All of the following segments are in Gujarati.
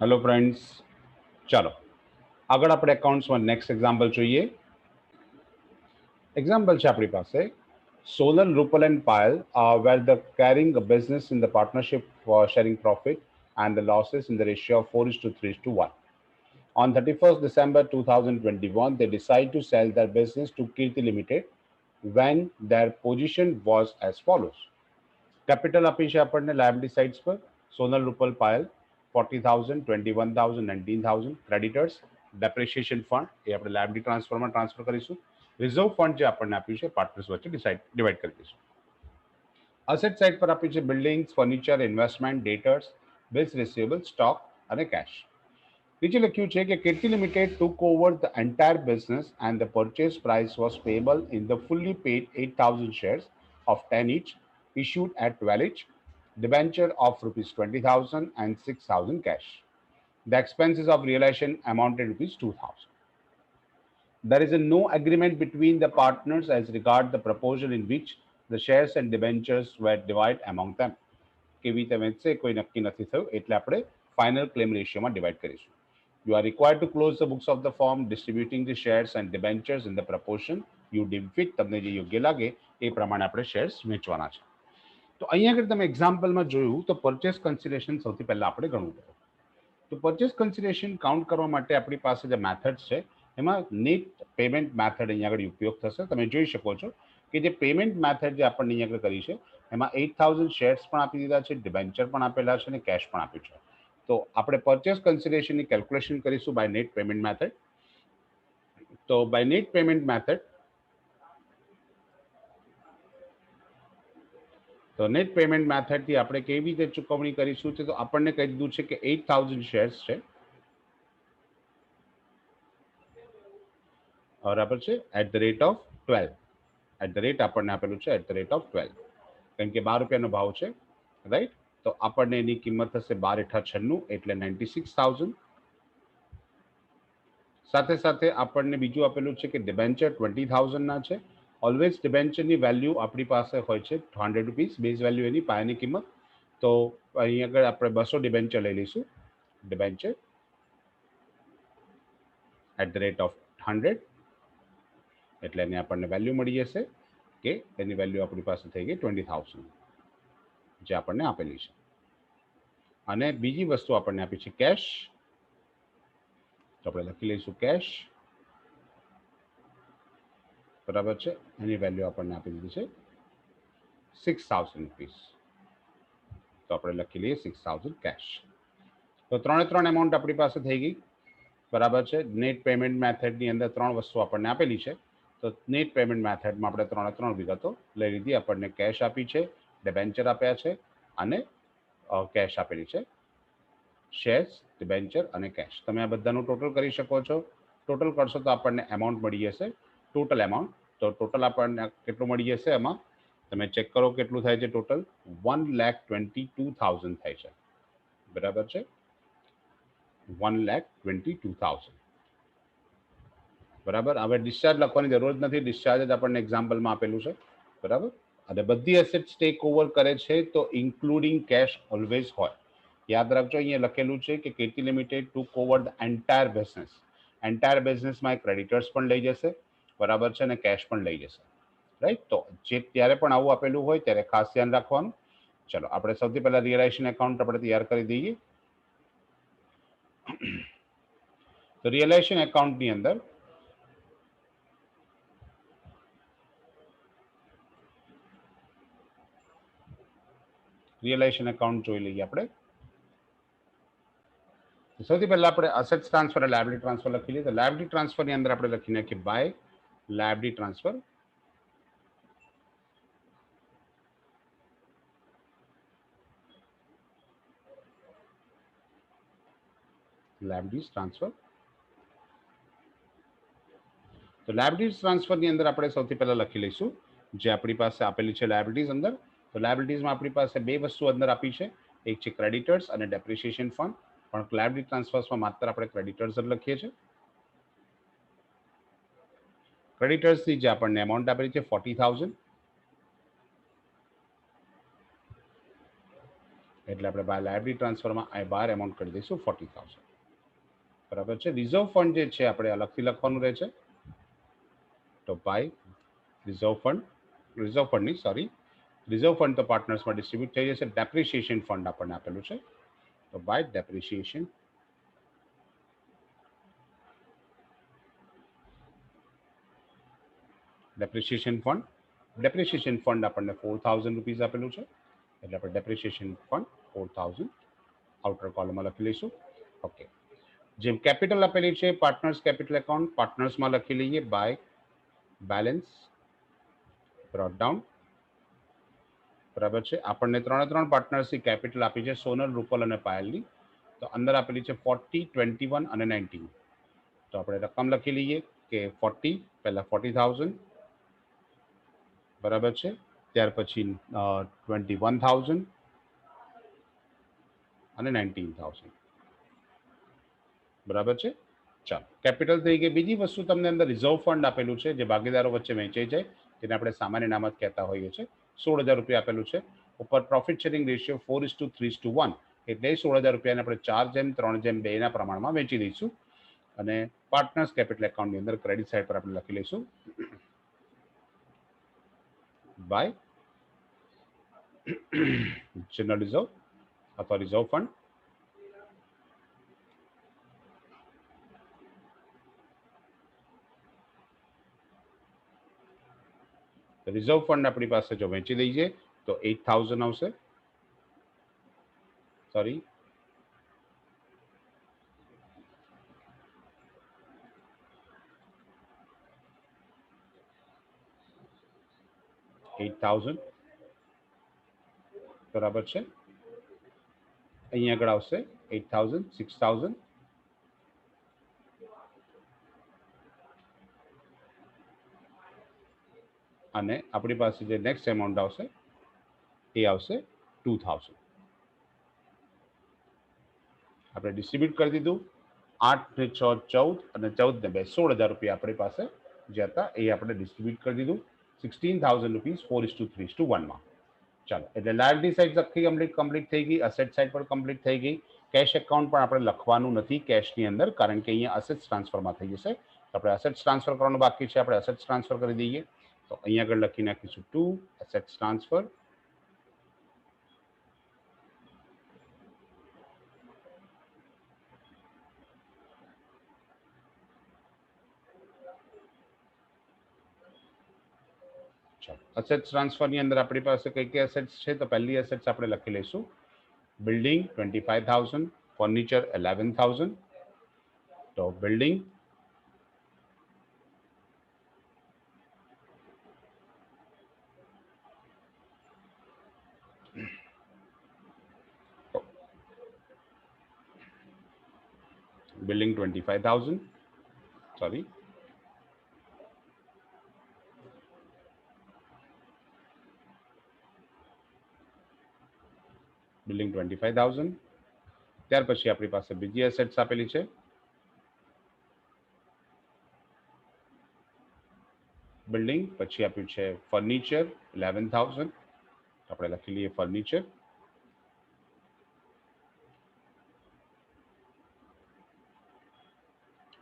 हेलो फ्रेंड्स, चलो આગળ આપણે એકાઉન્ટ્સમાં નેક્સ્ટ એક્ઝામ્પલ જોઈએ. એક્ઝામ્પલ છે આપણી પાસે Sonal, Rupal and Payal were the carrying a business in the partnership for sharing profit and the losses in the ratio of 4:3:1. On 31st December 2021, they decided to sell their business to Kirti Limited when their position was as follows. Capital આપી છે આપણને લાયબિલિટી સાઇડ્સ પર Sonal Rupal Payal 40,000, 21,000, 19,000. Creditors depreciation fund એ આપણે લાયબિલિટી ટ્રાન્સફરમાં ટ્રાન્સફર કરીશું. રિઝર્વ ફંડ જે આપણને આપ્યું છે પાર્ટનર્સ વચ્ચે ડિવાઈડ કરી દઈશું. અસેટ સાઇડ પર આપ્યું છે buildings, furniture, investment, ડેટર્સ, bills receivable, stock અને કેશ. નીચે લખ્યું છે કે Kirti Limited took over the entire business and the purchase price was payable in the fully paid 8,000 shares of 10 each issued at 12 each, debenture of rupees 20,000 and 6,000 cash. The expenses of realization amounted rupees 2,000. There is a no agreement between the partners as regard the proportion in which the shares and debentures were divided among them. કેવી રીતે વેચશે કોઈ નક્કી નથી થયું એટલે આપણે ફાઇનલ ક્લેમ રેશિયોમાં ડિવાઈડ કરીશું. You are required to close the books of the firm, distributing the shares and debentures in the proportion you deem fit. તમને જે યોગ્ય લાગે એ પ્રમાણે આપણે શેર્સ વેચવાના છે. તો અહીંયા આગળ તમે એક્ઝામ્પલમાં જોયું તો પરચેસ કન્સિડરેશન સૌથી પહેલા આપણે ગણવું પડે. તો પરચેસ કન્સિડરેશન કાઉન્ટ કરવા માટે આપણી પાસે જે મેથડ્સ છે એમાં નેટ પેમેન્ટ મેથડ અહીંયા આગળ ઉપયોગ થશે. તમે જોઈ શકો છો કે જે પેમેન્ટ મેથડ જે આપણને અહીંયા આગળ કરી છે એમાં 8,000 શેર્સ પણ આપી દીધા છે, ડિબેન્ચર પણ આપેલા છે અને કેશ પણ આપ્યું છે. તો આપણે પરચેસ કન્સિડરેશનની કેલ્ક્યુલેશન કરીશું બાય નેટ પેમેન્ટ મેથડ. તો બાય નેટ પેમેન્ટ મેથડ તો નેટ પેમેન્ટ મેથડથી આપણે કેવી રીતે ચૂકવણી કરીશું છે તો આપણને કહી દીધું છે કે 8,000 શેર્સ છે બરાબર છે at the rate of 12. At the rate આપણને આપેલું છે એટ ધ રેટ ઓફ 12 કારણ કે 12 રૂપિયાનો ભાવ છે રાઈટ. તો આપણને એની કિંમત થશે 12 × 96 એટલે 96,000. સાથે સાથે આપણને બીજું આપેલું છે કે ડિબેન્ચર 20,000 ના છે. ઓલવેઝ ડિબેન્ચરની વેલ્યુ આપણી પાસે હોય છે 100 રૂપીસ બેઝ વેલ્યુ એની પાયાની કિંમત. તો અહીં આગળ આપણે 200 ડિબેન્ચર લઈ લઈશું. Debenture at the rate of 100 એટલે એની આપણને વેલ્યુ મળી જશે કે એની વેલ્યુ આપણી પાસે થઈ ગઈ 20,000 જે આપણને આપેલી છે. અને બીજી વસ્તુ આપણને આપી છે કેશ. તો આપણે લખી લઈશું કેશ બરાબર છે. એની વેલ્યુ આપણને આપી દીધી છે 6,000 રૂપીસ. તો આપણે લખી લઈએ 6,000 કેશ. તો ત્રણે ત્રણ એમાઉન્ટ આપણી પાસે થઈ ગઈ બરાબર છે. નેટ પેમેન્ટ મેથડની અંદર ત્રણ વસ્તુ આપણને આપેલી છે. તો નેટ પેમેન્ટ મેથડમાં આપણે ત્રણે ત્રણ વિગતો લઈ લીધી. આપણને કેશ આપી છે, ડિબેન્ચર આપ્યા છે અને કેશ આપેલી છે. શેર્સ, ડિબેન્ચર અને કેશ તમે આ બધાનું ટોટલ કરી શકો છો. ટોટલ કરશો તો આપણને એમાઉન્ટ મળી જશે ટોટલ એમાઉન્ટ. તો ટોટલ આપણને કેટલું મળી જશે એમાં તમે ચેક કરો કેટલું થાય છે. ટોટલ 1,22,000 થાય છે બરાબર છે. 1,22,000 બરાબર. હવે ડિસ્ચાર્જ લખવાની જરૂર નથી, ડિસ્ચાર્જ જ આપણને એક્ઝામ્પલમાં આપેલું છે બરાબર. અને બધી એસેટ્સ ટેક ઓવર કરે છે તો ઇન્ક્લુડિંગ કેશ ઓલવેઝ હોય. યાદ રાખજો અહીંયા લખેલું છે કે Kirti Limited took over the entire business. Entire બિઝનેસમાં એક ક્રેડિટર્સ પણ લઈ જશે બરાબર છે અને કેશ પણ લઈ જશે રાઈટ. તો જે ત્યારે પણ આવું આપેલું હોય ત્યારે ખાસ ધ્યાન રાખવાનું. ચલો આપણે સૌથી પહેલા રિયલાઇઝેશન એકાઉન્ટ આપણે તૈયાર કરી દઈએ. તો રિયલાઇઝેશન એકાઉન્ટની અંદર રિયલાઇઝેશન એકાઉન્ટ જોઈ લઈએ આપણે. સૌથી પહેલા આપણે અસેટ્સ ટ્રાન્સફર અને લાયબિલિટી ટ્રાન્સફર લખી લઈએ. તો લાયબિલિટી ટ્રાન્સફરની અંદર આપણે લખી નાખીએ by liability transfer. Liabilities transfer. તો લાયબિલિટીઝ ટ્રાન્સફરની અંદર આપણે સૌથી પહેલા લખી લઈશું જે આપણી પાસે આપેલી છે લાયબિલિટીઝ અંદર. તો લાયબિલિટીઝમાં આપણી પાસે બે વસ્તુ અંદર આપી છે. એક છે ક્રેડિટર્સ અને ડેપ્રિશિએશન ફંડ. પણ લાયબિલિટી ટ્રાન્સફર્સમાં માત્ર આપણે ક્રેડિટર્સ જ લખીએ છીએ. ક્રેડિટર્સની જે આપણને એમાઉન્ટ આપેલી છે 40,000 એટલે આપણે બાય લાયબિલિટી ટ્રાન્સફરમાં આ બહાર એમાઉન્ટ કરી દઈશું 40,000. બરાબર છે. રિઝર્વ ફંડ જે છે આપણે અલગથી લખવાનું રહે છે. તો બાય રિઝર્વ ફંડની સોરી રિઝર્વ ફંડ તો પાર્ટનર્સમાં ડિસ્ટ્રીબ્યુટ થઈ જશે. ડેપ્રિસિએશન ફંડ આપણને આપેલું છે, તો બાય ડેપ્રિસિએશન ફંડ આપણને 4,000 રૂપીઝ આપેલું છે, એટલે આપણે ડેપ્રિસિએશન ફંડ 4,000 આઉટર કોલમમાં લખી લઈશું. ઓકે, જેમ કેપિટલ આપેલી છે પાર્ટનર્સ કેપિટલ એકાઉન્ટ પાર્ટનર્સમાં લખી લઈએ બાય બેલેન્સ બ્રોટ ડાઉન. બરાબર છે. આપણને ત્રણ પાર્ટનર્સની કેપિટલ આપી છે, સોનલ, રૂપલ અને પાયલની. તો અંદર આપેલી છે 40, 21 અને 19. તો આપણે રકમ લખી લઈએ કે 40, પહેલા 40,000, બરાબર છે. ત્યાર પછી 21,000 અને 19,000. બરાબર છે. ચાલો, કેપિટલ થઈ ગઈ. બીજી વસ્તુ તમને અંદર રિઝર્વ ફંડ આપેલું છે, જે ભાગીદારો વચ્ચે વહેંચાઈ જાય, જેને આપણે સામાન્ય નામત કહેતા હોઈએ છીએ. 16,000 રૂપિયા આપેલું છે. ઉપર પ્રોફિટ શેરિંગ રેશિયો 4:3:1, એટલે 16,000 રૂપિયાને આપણે 4:3:2 પ્રમાણમાં વેચી દઈશું. અને પાર્ટનર્સ કેપિટલ એકાઉન્ટની અંદર ક્રેડિટ સાઇડ પર આપણે લખી લઈશું બાય જનરલ રિઝર્વ અથવા રિઝર્વ ફંડ. રિઝર્વ ફંડ આપણી પાસે જો વેચી દઈએ તો 8,000 આવશે. સોરી, 8,000. બરાબર છે. અહીંયા આગળ આવશે 8,000, 6,000. અને આપણી પાસે જે નેક્સ્ટ એમાઉન્ટ આવશે એ આવશે 2,000. આપણે ડિસ્ટ્રીબ્યુટ કરી દીધું. 8 ને 6 14 અને 14 ને 2 16,000 રૂપિયા આપણી પાસે જે હતા એ આપણે ડિસ્ટ્રીબ્યુટ કરી દીધું 16,000 રૂપીઝ 4:3:1માં. ચાલો, એટલે લાયબિલિટી સાઇડ આખી કમ્પ્લીટ થઈ ગઈ. અસેટ સાઇડ પણ કમ્પ્લીટ થઈ ગઈ. કેશ એકાઉન્ટ પણ આપણે લખવાનું નથી કેશની અંદર, કારણ કે અહીંયા અસેટ્સ ટ્રાન્સફરમાં થઈ જશે. તો આપણે અસેટ્સ ટ્રાન્સફર કરવાનું બાકી છે, આપણે અસેટ્સ ટ્રાન્સફર કરી દઈએ. તો અહીંયા આગળ લખી નાખીશું ટુ અસેટ્સ ટ્રાન્સફર. અસેટ્સ ટ્રાન્સફરની અંદર આપણી પાસે કઈ કઈ અસેટ્સ છે, તો પહેલી અસેટ્સ આપણે લખી લઈશું બિલ્ડિંગ 25,000, ફર્નિચર 11,000. તો બિલ્ડિંગ બિલ્ડિંગ 25,000, સોરી, બિલ્ડિંગ 25,000. ત્યાર પછી આપણી પાસે બીજી એસેટ્સ આપેલી છે બિલ્ડિંગ, પછી આપ્યું છે ફર્નિચર 11,000. આપણે લખી લઈએ ફર્નિચર.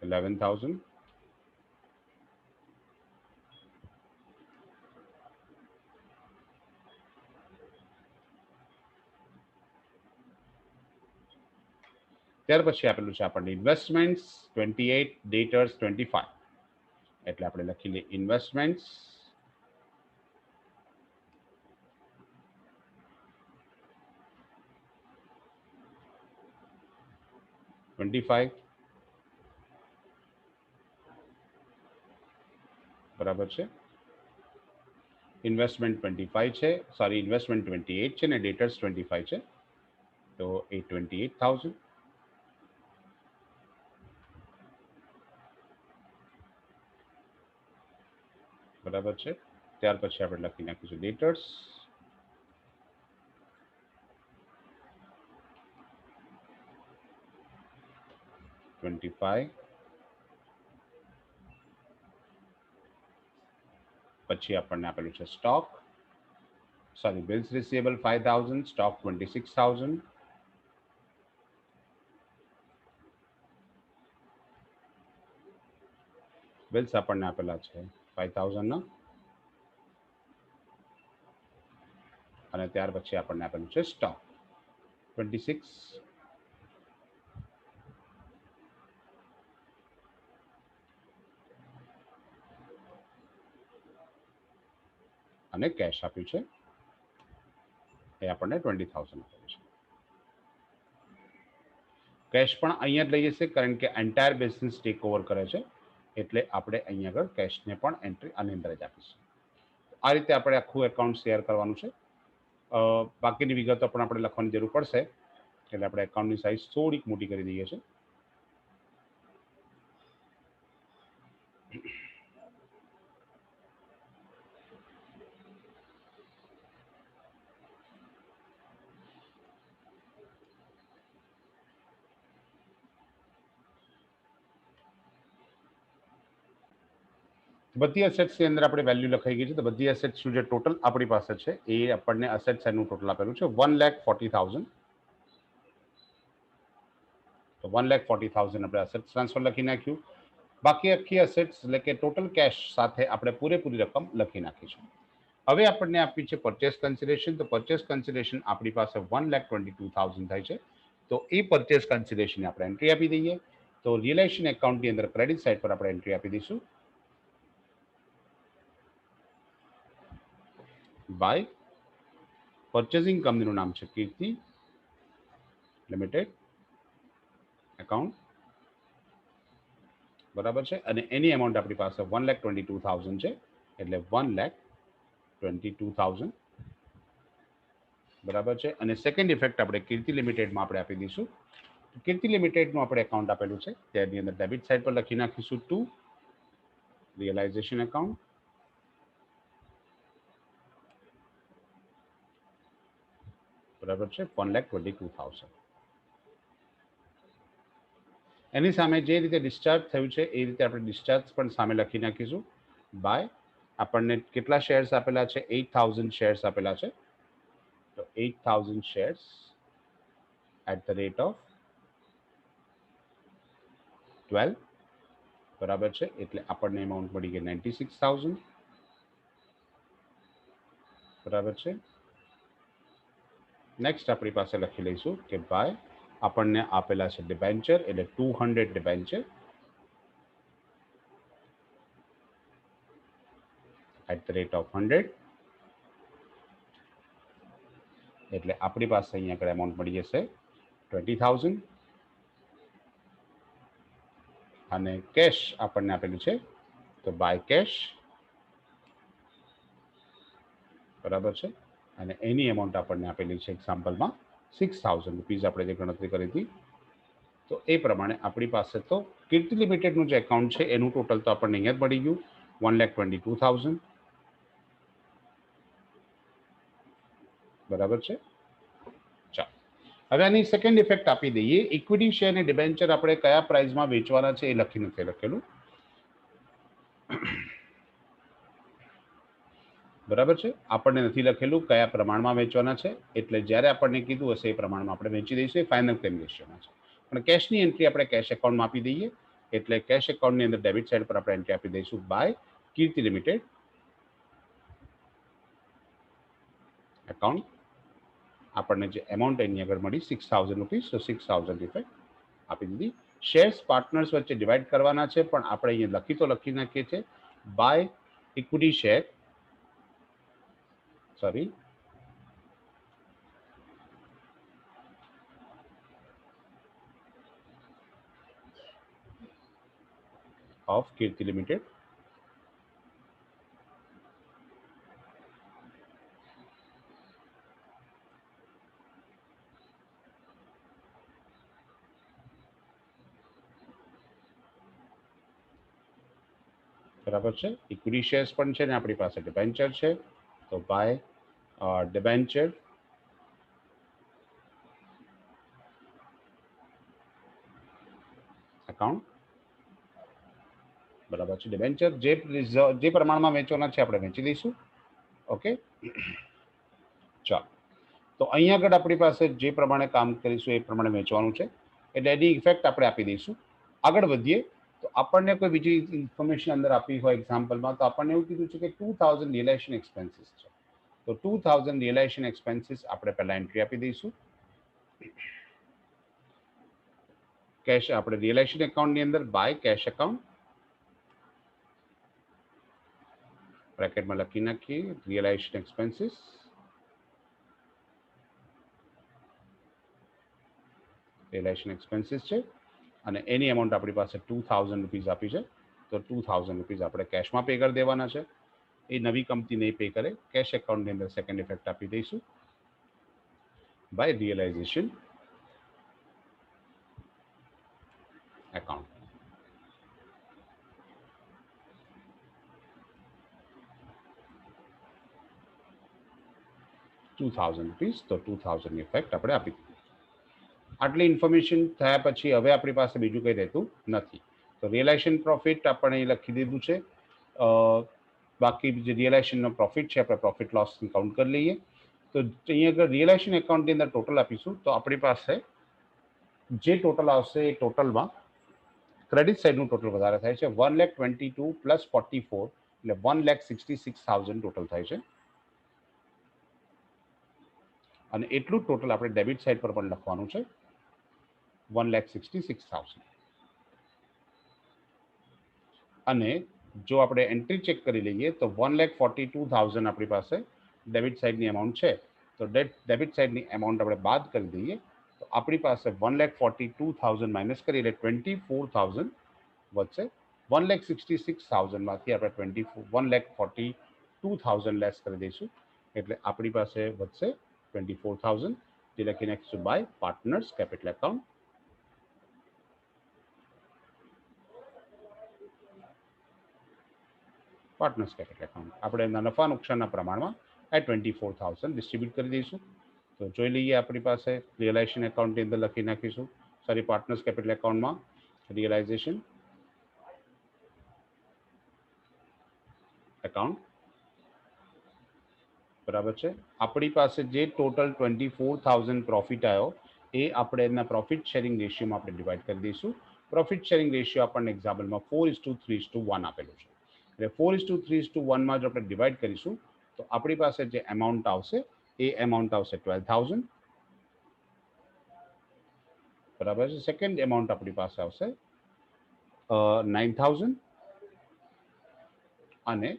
$11,000. ત્યાર પછી આપેલું છે આપણને ઇન્વેસ્ટમેન્ટ્સ 28, ડેટર્સ 25. એટલે આપણે લખી લઈએ ઇન્વેસ્ટમેન્ટ્સ $25. બરાબર છે. ઇન્વેસ્ટમેન્ટ 25 છે, સોરી, ઇન્વેસ્ટમેન્ટ 28 છે ને ડેટર્સ 25 છે, તો એ 28,000. બરાબર છે. ત્યાર પછી આપણે લખી નાખીશું ડેટર્સ 25. પછી આપણને આપેલું છે stock Sorry, bills receivable 5,000, stock 26,000. Bills આપણને આપેલા છે 5,000 ના, અને ત્યાર પછી આપણને આપેલું છે સ્ટોક 26, અને કેશ આપ્યું છે એ આપણને 20,000 આપ્યું છે. કેશ પણ અહીંયા જ લઈ જશે કારણ કે એન્ટાયર બિઝનેસ ટેક ઓવર કરે છે, એટલે આપણે અહીંયા આગળ કેશને પણ એન્ટ્રી આની અંદર જ આપીશું. આ રીતે આપણે આખું એકાઉન્ટ શેર કરવાનું છે. બાકીની વિગતો પણ આપણે લખવાની જરૂર પડશે, એટલે આપણે એકાઉન્ટની સાઇઝ થોડીક મોટી કરી દઈએ છીએ. બધી એસેટ્સની અંદર આપણે વેલ્યુ લખાઈ ગઈ છે, તો બધી એસેટ્સનું જે ટોટલ આપણી પાસે છે એ આપણને એસેટ્સ એનું ટોટલ આપેલું છે 1,40,000. તો 1,40,000 આપણે એસેટ્સ ટ્રાન્સફર લખી નાખ્યું. બાકી આખી એસેટ્સ એટલે કે ટોટલ કેશ સાથે આપણે પૂરેપૂરી રકમ લખી નાખીશું. હવે આપણને આપી છે પરચેસ કન્સિડરેશન, તો પરચેસ કન્સિડરેશન આપણી પાસે 1,22,000 થાય છે. તો એ પરચેસ કન્સિડરેશન આપણે એન્ટ્રી આપી દઈએ. તો રિયલાઇઝેશન એકાઉન્ટની અંદર ક્રેડિટ સાઇડ પર આપણે એન્ટ્રી આપી દઈશું બાય પરચેસિંગ કંપનીનું નામ છે કીર્તિ લિમિટેડ એકાઉન્ટ, બરાબર છે. અને એની એમાઉન્ટ આપણી પાસે 1,22,000 છે, એટલે 1,22,000, બરાબર છે. અને સેકન્ડ ઇફેક્ટ આપણે કીર્તિ લિમિટેડમાં આપણે આપી દઈશું. કીર્તિ લિમિટેડનું આપણે એકાઉન્ટ આપેલું છે, તેની અંદર ડેબિટ સાઇડ પર લખી નાખીશું ટુ રિયલાઇઝેશન એકાઉન્ટ, બરાબર છે, 1,22,000. એની સામે જે રીતે ડિસ્ચાર્જ થયું છે એ રીતે આપણે ડિસ્ચાર્જ પણ સામે લખી નાખીશું બાય આપણને કેટલા શેર્સ આપેલા છે 8,000 શેર્સ આપેલા છે, તો 8,000 shares at the rate of 12, બરાબર છે. એટલે આપણને એમાઉન્ટ મળી ગઈ 96,000, બરાબર છે. નેક્સ્ટ આપણી પાસે લખી લઈશું કે બાય આપણને આપેલા છે ડિબેન્ચર, એટલે 200 debenture at the rate of 100, એટલે આપણી પાસે અહીંયા આગળ એમાઉન્ટ મળી જશે 20,000. અને કેશ આપણને આપેલું છે, તો બાય કેશ, બરાબર છે. અને એની એમાઉન્ટ આપણને આપેલી છે એક્ઝામ્પલમાં 6,000 રૂપીઝ આપણે જે ગણતરી કરી હતી. તો એ પ્રમાણે આપણી પાસે તો કીર્તિ લિમિટેડનું જે એકાઉન્ટ છે એનું ટોટલ તો આપણને અહીંયા જ મળી ગયું 1,22,000, બરાબર છે. ચાલો હવે આની સેકન્ડ ઇફેક્ટ આપી દઈએ. ઇક્વિટી શેર અને ડિબેન્ચર આપણે કયા પ્રાઇસમાં વેચવાના છે એ લખી નથી લખેલું, બરાબર છે. આપણને નથી લખેલું કયા પ્રમાણમાં વેચવાના છે, એટલે જ્યારે આપણને કીધું હશે એ પ્રમાણમાં આપણે વેચી દઈશું. એ ફાઇનલ ક્લેમ રેશિયોમાં છે. પણ કેશની એન્ટ્રી આપણે કેશ એકાઉન્ટમાં આપી દઈએ, એટલે કેશ એકાઉન્ટની અંદર ડેબિટ સાઇડ પર આપણે એન્ટ્રી આપી દઈશું બાય કીર્તિ લિમિટેડ એકાઉન્ટ. આપણને જે એમાઉન્ટ એની આગળ મળી 6,000 રૂપીઝ, તો 6,000 ઇફેક્ટ આપી દીધી. શેર્સ પાર્ટનર્સ વચ્ચે ડિવાઈડ કરવાના છે, પણ આપણે અહીંયા લખી તો લખી નાખીએ છીએ by equity share, sorry, of Kirti limited, બરાબર છે. ઇક્વિટી શેર્સ પણ છે ને આપણી પાસે ડિબેન્ચર છે, તો બાય ડિબેન્ચર એકાઉન્ટ, બરાબર છે. ડિબેન્ચર જે પ્રમાણમાં વેચવાના છે આપણે વેચી દઈશું. ઓકે, ચાલો, તો અહીંયા આગળ આપણી પાસે જે પ્રમાણે કામ કરીશું એ પ્રમાણે વેચવાનું છે, એટલે એની ઇફેક્ટ આપણે આપી દઈશું. આગળ વધીએ તો આપણને કોઈ બીજી ઇન્ફોર્મેશન અંદર આપી હોય એક્ઝામ્પલમાં, તો આપણને એવું કીધું છે કે 2000 રિયલાઇઝેશન એક્સપેન્સીસ છે. તો 2000 રિયલાઇઝેશન એક્સપેન્સીસ આપણે પહેલા એન્ટ્રી આપી દઈશું. કેશ આપણે રિયલાઇઝેશન એકાઉન્ટની અંદર બાય કેશ એકાઉન્ટ બ્રેકેટમાં લખી નાખીએ રિયલાઇઝેશન એક્સપેન્સીસ. રિયલાઇઝેશન એક્સપેન્સીસ છે અને એની અમાઉન્ટ આપણી પાસે 2000 રૂપીઝ આપી છે. તો 2000 રૂપીઝ આપણે કેશમાં પે કરી દેવાના છે. એ નવી કંપની નહીં પે કરે. કેશ એકાઉન્ટની અંદર સેકન્ડ ઇફેક્ટ આપી દઈશું બાય રિયલાઇઝેશન એકાઉન્ટ. ₹2000, તો 2000 ઇફેક્ટ આપણે આપી દીધી. આટલી ઇન્ફોર્મેશન થયા પછી હવે આપણી પાસે બીજું કંઈ રહેતું નથી. તો રિયલાઇઝેશન પ્રોફિટ આપણે અહીં લખી દીધું છે. બાકી જે રિયલાઇઝેશનનો પ્રોફિટ છે આપણે પ્રોફિટ લોસ કાઉન્ટ કરી લઈએ. તો અહીંયા આગળ રિયલાઇઝેશન એકાઉન્ટની અંદર ટોટલ આપીશું તો આપણી પાસે જે ટોટલ આવશે એ ટોટલમાં ક્રેડિટ સાઇડનું ટોટલ વધારે થાય છે. 1,22,000 પ્લસ 44 એટલે 1,66,000 ટોટલ થાય છે. અને એટલું ટોટલ આપણે ડેબિટ સાઇડ પર પણ લખવાનું છે 1,66,000. અને જો આપણે એન્ટ્રી ચેક કરી લઈએ તો 1,42,000 આપણી પાસે ડેબિટ સાઇડની અમાઉન્ટ છે. તો ડેબિટ સાઇડની અમાઉન્ટ આપણે બાદ કરી દઈએ તો આપણી પાસે 1,42,000 માઇનસ કરી એટલે 24,000 વધશે. 1,66,000માંથી આપણે 1,42,000 લેસ કરી દઈશું એટલે આપણી પાસે વધશે 24,000. જે લખી નાખીશું by partners capital account. Partners capital account આપણે એમના નફા નુકસાનના પ્રમાણમાં આ 24,000 ડિસ્ટ્રીબ્યુટ કરી દઈશું. તો જોઈ લઈએ આપણી પાસે રિયલાઇઝેશન એકાઉન્ટની અંદર લખી નાખીશું પાર્ટનર્સ કેપિટલ એકાઉન્ટમાં રિયલાઇઝેશન એકાઉન્ટ બરાબર છે. આપણી પાસે જે ટોટલ 24,000 પ્રોફિટ આવ્યો એ આપણે એના પ્રોફિટ શેરિંગ રેશિયોમાં આપણે ડિવાઈડ કરી દઈશું. પ્રોફિટ શેરિંગ રેશિયો આપણને એક્ઝામ્પલમાં 4:3:1 આપેલું છે. એટલે 4:3:1માં જો આપણે ડિવાઈડ કરીશું તો આપણી પાસે જે એમાઉન્ટ આવશે એ એમાઉન્ટ આવશે 12,000 બરાબર છે. સેકન્ડ એમાઉન્ટ આપણી પાસે આવશે 9,000 અને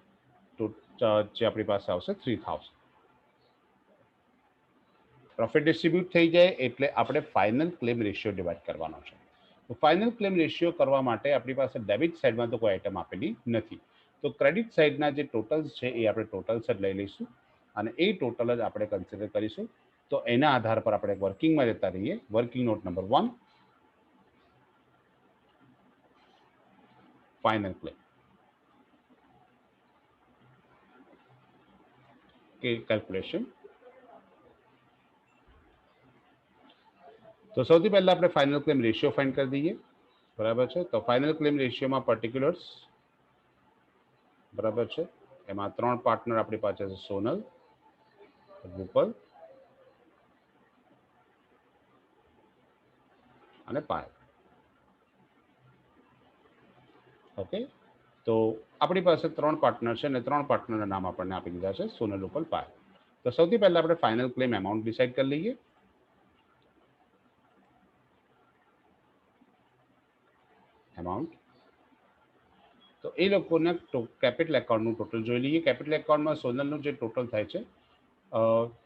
જે આપણી પાસે આવશે 3,000. પ્રોફિટ ડિસ્ટ્રીબ્યુટ થઈ જાય એટલે આપણે ફાઇનલ ક્લેમ રેશિયો ડિવાઈડ કરવાનો છે. તો ફાઇનલ ક્લેમ રેશિયો કરવા માટે આપણી પાસે ડેબિટ સાઇડમાં તો કોઈ આઈટમ આપેલી નથી. તો ક્રેડિટ સાઇડના જે ટોટલ્સ છે એ આપણે ટોટલ્સ જ લઈ લઈશું અને એ ટોટલ જ આપણે કન્સિડર કરીશું. તો એના આધાર પર આપણે વર્કિંગમાં જતા રહીએ. Working note number 1 final claim કે કેલ્ક્યુલેશન. તો સૌથી પહેલા આપણે ફાઇનલ ક્લેમ રેશિયો ફાઇન્ડ કરી દઈએ બરાબર છે. તો ફાઇનલ ક્લેમ રેશિયોમાં પર્ટિક્યુલર્સ બરાબર છે. એમાં 3 પાર્ટનર આપણી પાસે છે સોનલ, રૂપલ અને પાયલ. ઓકે, તો આપણી પાસે 3 પાર્ટનર છે અને 3 પાર્ટનરના નામ આપણને આપી દીધા છે સોનલ, રૂપલ, પાયલ. તો સૌથી પહેલા આપણે ફાઇનલ ક્લેમ એમાઉન્ટ ડિસાઇડ કરી લઈએ. એમાઉન્ટ તો એ લોકોના કેપિટલ એકાઉન્ટનું ટોટલ જોઈ લઈએ. કેપિટલ એકાઉન્ટમાં સોનલનું જે ટોટલ થાય છે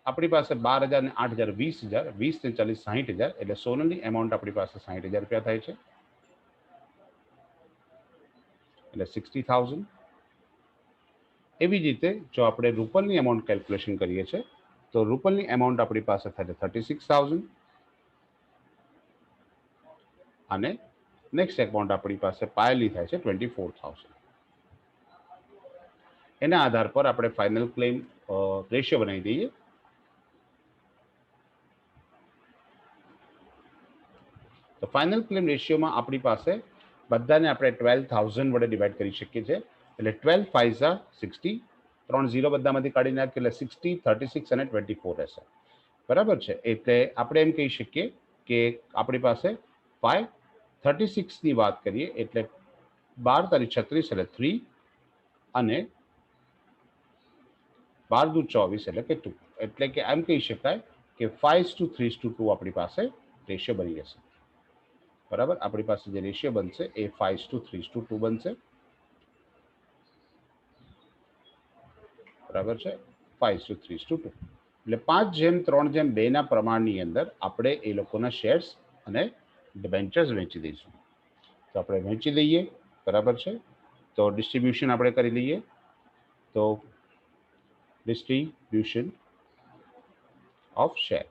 આપણી પાસે 12,000 ને 8,000 20,000 20 ને 40 60,000 એટલે સોનલની એમાઉન્ટ આપણી પાસે 60,000 રૂપિયા થાય છે એટલે 60,000. એવી જ રીતે જો આપણે રૂપલની એમાઉન્ટ કેલ્ક્યુલેશન કરીએ છીએ તો રૂપલની એમાઉન્ટ આપણી પાસે થાય છે 36,000 અને નેક્સ્ટ એમાઉન્ટ આપણી પાસે પાયલની થાય છે 24,000. એના આધાર પર આપણે ફાઇનલ ક્લેમ રેશિયો બનાવી દઈએ. તો ફાઇનલ ક્લેમ રેશિયોમાં આપણી પાસે બધાને આપણે 12,000 વડે ડિવાઈડ કરી શકીએ છીએ એટલે 12 5 60 3 0 બધામાંથી કાઢી નાખીએ એટલે 60, 36 અને 24 રહેશે. બરાબર છે. એટલે આપણે એમ કહી શકીએ કે આપણી પાસે 5 36 ની વાત કરીએ એટલે 12 તારી 36 એટલે 3 અને 12 દુ 24 એટલે કે 2. એટલે કે એમ કહી શકાય કે 5:3:2 આપણી પાસે રેશિયો બની જશે. બરાબર, આપણી પાસે જે રેશિયો બનશે એ 5:3:2 બનશે. બરાબર છે, 5:3:2. એટલે 5:3:2 ના પ્રમાણની અંદર આપણે એ લોકોના શેર્સ અને ડિબેન્ચર્સ વેચી દઈશું. તો આપણે વેચી દઈએ. બરાબર છે, તો ડિસ્ટ્રીબ્યુશન આપણે કરી લઈએ. તો ડિસ્ટ્રીબ્યુશન ઓફ શેર,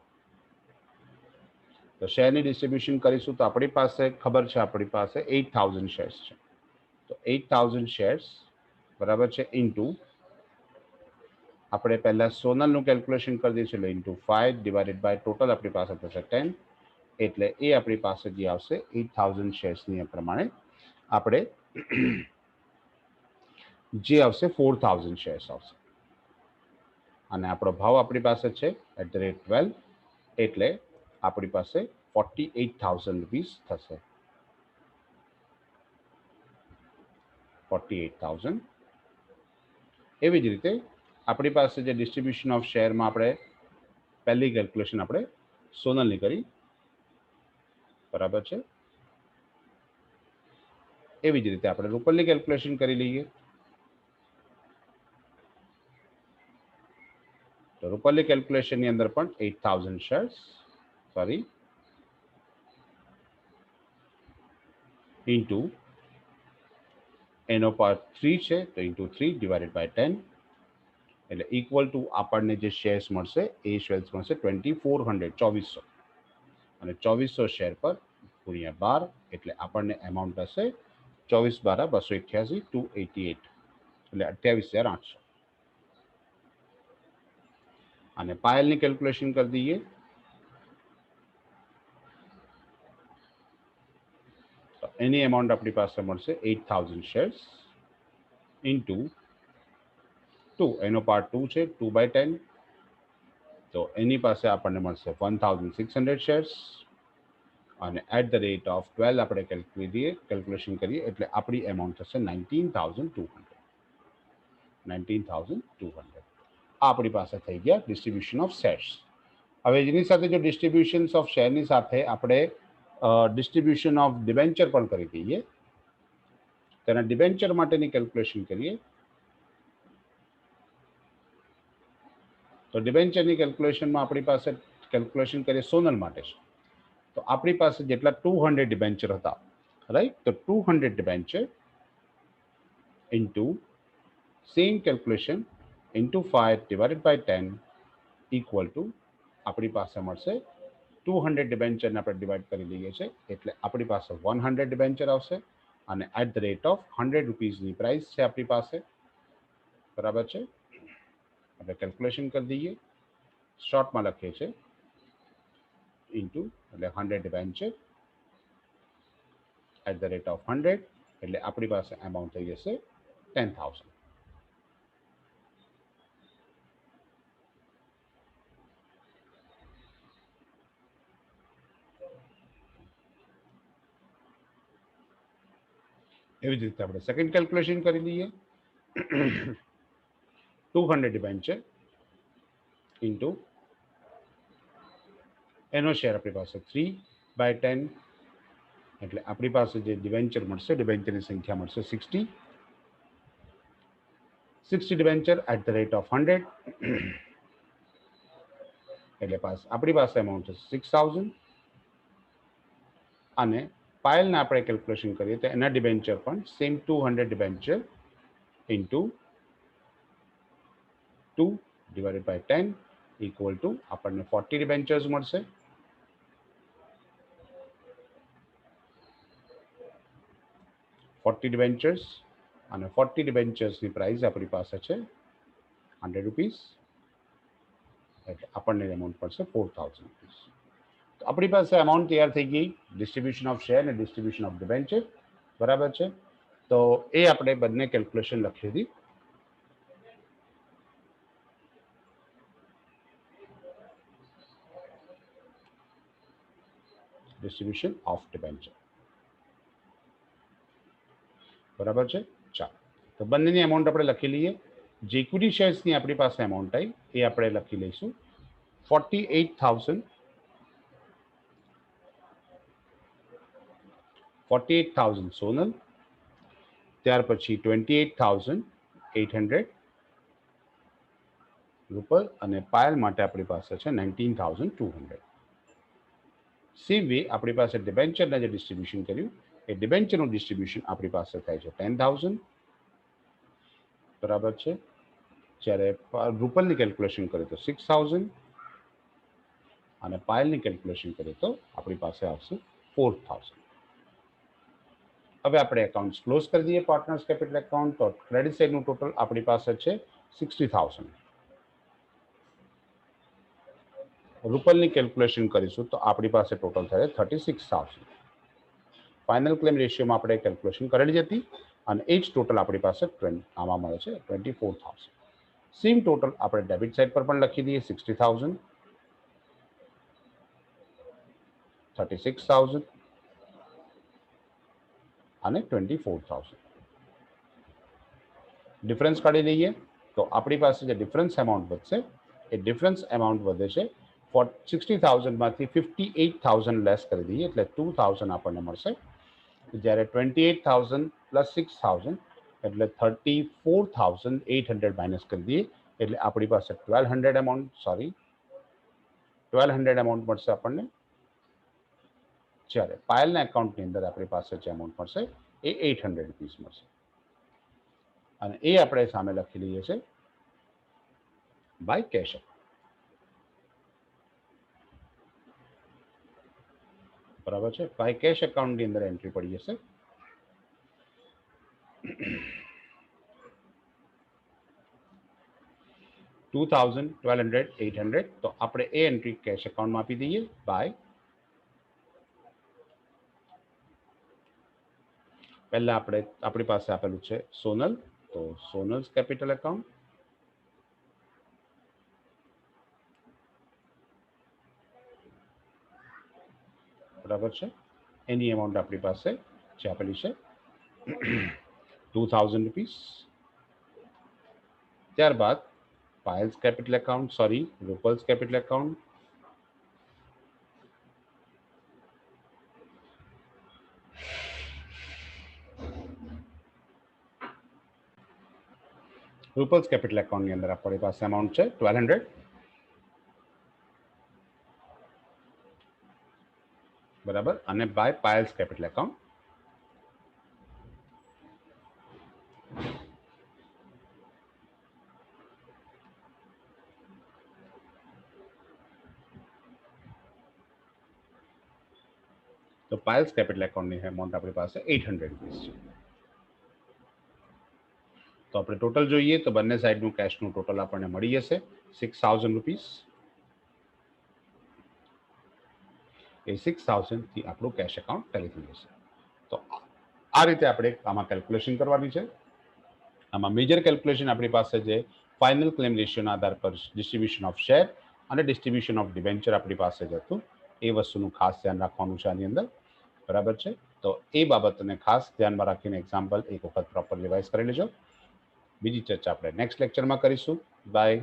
તો શેરની ડિસ્ટ્રીબ્યુશન કરીશું તો આપણી પાસે ખબર છે, આપણી પાસે 8000 શેર્સ છે. તો 8000 શેર્સ બરાબર છે ઇન્ટુ આપણે પહેલા સોનલનું કેલ્ક્યુલેશન કરી દઈશું એટલે ઇન્ટુ 5 ડિવાઇડેડ બાય ટોટલ આપણી પાસે થશે 10. એટલે એ આપણી પાસે જે આવશે 8000 શેર્સની પ્રમાણે આપણે જે આવશે 4000 શેર્સ આવશે. અને આપણો ભાવ આપણી પાસે છે @12 એટલે આપણી પાસે 48,000 રૂપીસ થશે. 48,000. એવી જ રીતે આપણી પાસે જે ડિસ્ટ્રીબ્યુશન ઓફ શેરમાં આપણે પહેલી કેલ્ક્યુલેશન આપણે સોનલની કરી. બરાબર છે, એવી જ રીતે આપણે રૂપલની કેલ્ક્યુલેશન કરી લઈએ. તો રૂપલની કેલ્ક્યુલેશનની અંદર પણ 8000 શેર્સ ઇન્ટુ એનો પાર્ટ 3 છે તો ઇન્ટુ 3 ડિવાઇડેડ બાય 10 એટલે ઇક્વલ ટુ આપણને જે શેર્સ મળશે એ શેર્સ મળશે 2400 2400 અને 2400 શેર પર ગુણ્યા 12 એટલે આપણને એમાઉન્ટ હશે 24 12 288 288 એટલે 28800. અને પાયલની કેલ્ક્યુલેશન કરી દઈએ. તો એની એમાઉન્ટ આપણી પાસે મળશે 8000 શેર્સ ઇન્ટુ 2 એનો પાર્ટ 2 છે 2/10 તો એની પાસે આપણને મળશે 1600 શેર્સ અને @12 આપણે કેલ્ક્યુલેશન કરીએ એટલે આપણી એમાઉન્ટ થશે 19,200. 19,200 આપણી પાસે થઈ ગયા ડિસ્ટ્રીબ્યુશન ઓફ શેર્સ. હવે એની સાથે જો ડિસ્ટ્રીબ્યુશન ઓફ શેરની સાથે આપણે ડિસ્ટ્રીબ્યુશન ઓફ ડિબેન્ચર પણ કરી દઈએ. તેના ડિબેન્ચર માટેની કેલ્ક્યુલેશન કરીએ. તો ડિબેન્ચરની કેલ્ક્યુલેશનમાં આપણી પાસે કેલ્ક્યુલેશન કરીએ સોનલ માટે છે. તો આપણી પાસે જેટલા 200 ડિબેન્ચર હતા, રાઈટ, તો 200 debenture into same calculation into 5 divided by 10 equal to આપણી પાસે મળશે 200 ડિબેન્ચરને આપણે ડિવાઈડ કરી લઈએ છીએ એટલે આપણી પાસે 100 ડિબેન્ચર આવશે અને @100 રૂપીસની પ્રાઇસ છે આપણી પાસે. બરાબર છે, આપણે કેલ્ક્યુલેશન કરી દઈએ. શોર્ટમાં લખીએ છીએ ઇન્ટુ એટલે 100 ડિબેન્ચર @100 એટલે આપણી પાસે એમાઉન્ટ થઈ જશે 10,000. એવી જ રીતે આપણે સેકન્ડ કેલ્ક્યુલેશન કરી લઈએ. 200 ડિબેન્ચર ઇન્ટુ એનો શેર આપણી પાસે 3/10 એટલે આપણી પાસે જે ડિબેન્ચર મળશે ડિબેન્ચરની સંખ્યા મળશે 60. 60 ડિબેન્ચર @100 એટલે આપણી પાસે એમાઉન્ટ છે 6,000. અને પાયલને આપણે કેલ્ક્યુલેશન કરીએ તો એના ડિબેન્ચર પણ same 200 debenture into 2 divided by 10 equal to આપણને 40 ડિબેન્ચર્સ મળશે. 40 ડિબેન્ચર્સ અને 40 ડિબેન્ચર્સની પ્રાઇસ આપણી પાસે છે 100 રૂપીસ એટલે આપણને એમાઉન્ટ પડશે 4,000 રૂપીસ. તો આપણી પાસે એમાઉન્ટ તૈયાર થઈ ગઈ ડિસ્ટ્રીબ્યુશન ઓફ શેર અને ડિસ્ટ્રીબ્યુશન ઓફ ડિબેન્ચર. બરાબર છે, તો એ આપણે બંને કેલ્ક્યુલેશન લખી હતી. Distribution of debenture. બરાબર છે. ચાલો, તો બંનેની એમાઉન્ટ આપણે લખી લઈએ. જે ઇક્વિટી શેર્સની આપણી પાસે એમાઉન્ટ આવી એ આપણે લખી લઈશું 48,000 સોનલ, ત્યાર પછી 28,800 રૂપલ અને પાયલ માટે આપણી પાસે છે 19,200. સેમ વે આપણી પાસે ડિબેન્ચરના જે ડિસ્ટ્રીબ્યુશન કર્યું એ ડિબેન્ચરનું ડિસ્ટ્રીબ્યુશન આપણી પાસે થાય છે 10,000. બરાબર છે. જ્યારે રૂપલની કેલ્ક્યુલેશન કરીએ તો 6,000 અને પાયલની કેલ્ક્યુલેશન કરીએ તો આપણી પાસે આવશે 4,000. હવે આપણે એકાઉન્ટ ક્લોઝ કરી દઈએ પાર્ટનર્સ કેપિટલ એકાઉન્ટ. તો ક્રેડિટ સાઇડનું ટોટલ આપણી પાસે છે 60,000. રૂપલની કેલ્ક્યુલેશન કરીશું તો આપણી પાસે ટોટલ થાય 36,000. ફાઇનલ ક્લેમ રેશિયોમાં આપણે કેલ્ક્યુલેશન કરેલી હતી અને એ જ ટોટલ આપણી પાસે આમાં મળે છે 24,000. સેમ ટોટલ આપણે ડેબિટ સાઇડ પર પણ લખી દઈએ 60,000, 36,000 અને 24,000. ડિફરન્સ કાઢી લઈએ તો આપણી પાસે જે ડિફરન્સ એમાઉન્ટ વધશે એ ડિફરન્સ એમાઉન્ટ વધે છે 60,000માંથી 58,000 લેસ કરી દઈએ એટલે 2,000 આપણને મળશે. જ્યારે 28,000 પ્લસ 6,000 એટલે 34,800 માઇનસ કરી દઈએ એટલે આપણી પાસે 1,200 એમાઉન્ટ મળશે આપણને. જ્યારે પાયલના એકાઉન્ટની અંદર આપણી પાસે જે એમાઉન્ટ મળશે એ 800 રૂપીસ મળશે અને એ આપણે સામે લખી લઈએ છીએ બાય કેશ. બરાબર છે. બાય કેશ એકાઉન્ટની અંદર એન્ટ્રી પડી જશે 2,000, 1,200, 800. તો આપણે એ એન્ટ્રી કેશ એકાઉન્ટમાં આપી દઈએ બાય. પહેલા આપણી પાસે આપેલું છે સોનલ, તો સોનલ્સ કેપિટલ એકાઉન્ટ. બરાબર છે. એની એમાઉન્ટ આપણી પાસે જે આપેલી છે 2,000 રૂપીસ. ત્યારબાદ Payal's capital account, Rupal's capital account. Rupal's capital એકાઉન્ટની અંદર આપણી પાસે એમાઉન્ટ છે 1,200. બરાબર. અને બાય પાયલ્સ કેપિટલ એકાઉન્ટ. તો પાયલ્સ કેપિટલ એકાઉન્ટની એમાઉન્ટ આપણી પાસે 800 રૂપીસ છે. તો આપણે ટોટલ જોઈએ તો બંને સાઈડનું કેશનું ટોટલ આપણને મળી જશે 6,000 રૂપીસ. એ 6,000 થી આપણું કેશ એકાઉન્ટ ટેલી થઈ જશે. તો આ રીતે આપણે આમાં કેલ્ક્યુલેશન કરવાની છે. આમાં મેજર કેલ્ક્યુલેશન આપણી પાસે જે ફાઇનલ ક્લેમ રેશિયોના આધાર પર ડિસ્ટ્રીબ્યુશન ઓફ શેર અને ડિસ્ટ્રીબ્યુશન ઓફ ડિબેન્ચર આપણી પાસે જ હતું એ વસ્તુનું ખાસ ધ્યાન રાખવાનું છે આની અંદર. બરાબર છે. તો એ બાબતને ખાસ ધ્યાનમાં રાખીને એક્ઝામ્પલ એક વખત પ્રોપર રિવાઇઝ કરી લેજો. બીજી ચર્ચા આપણે નેક્સ્ટ લેક્ચરમાં કરીશું. બાય.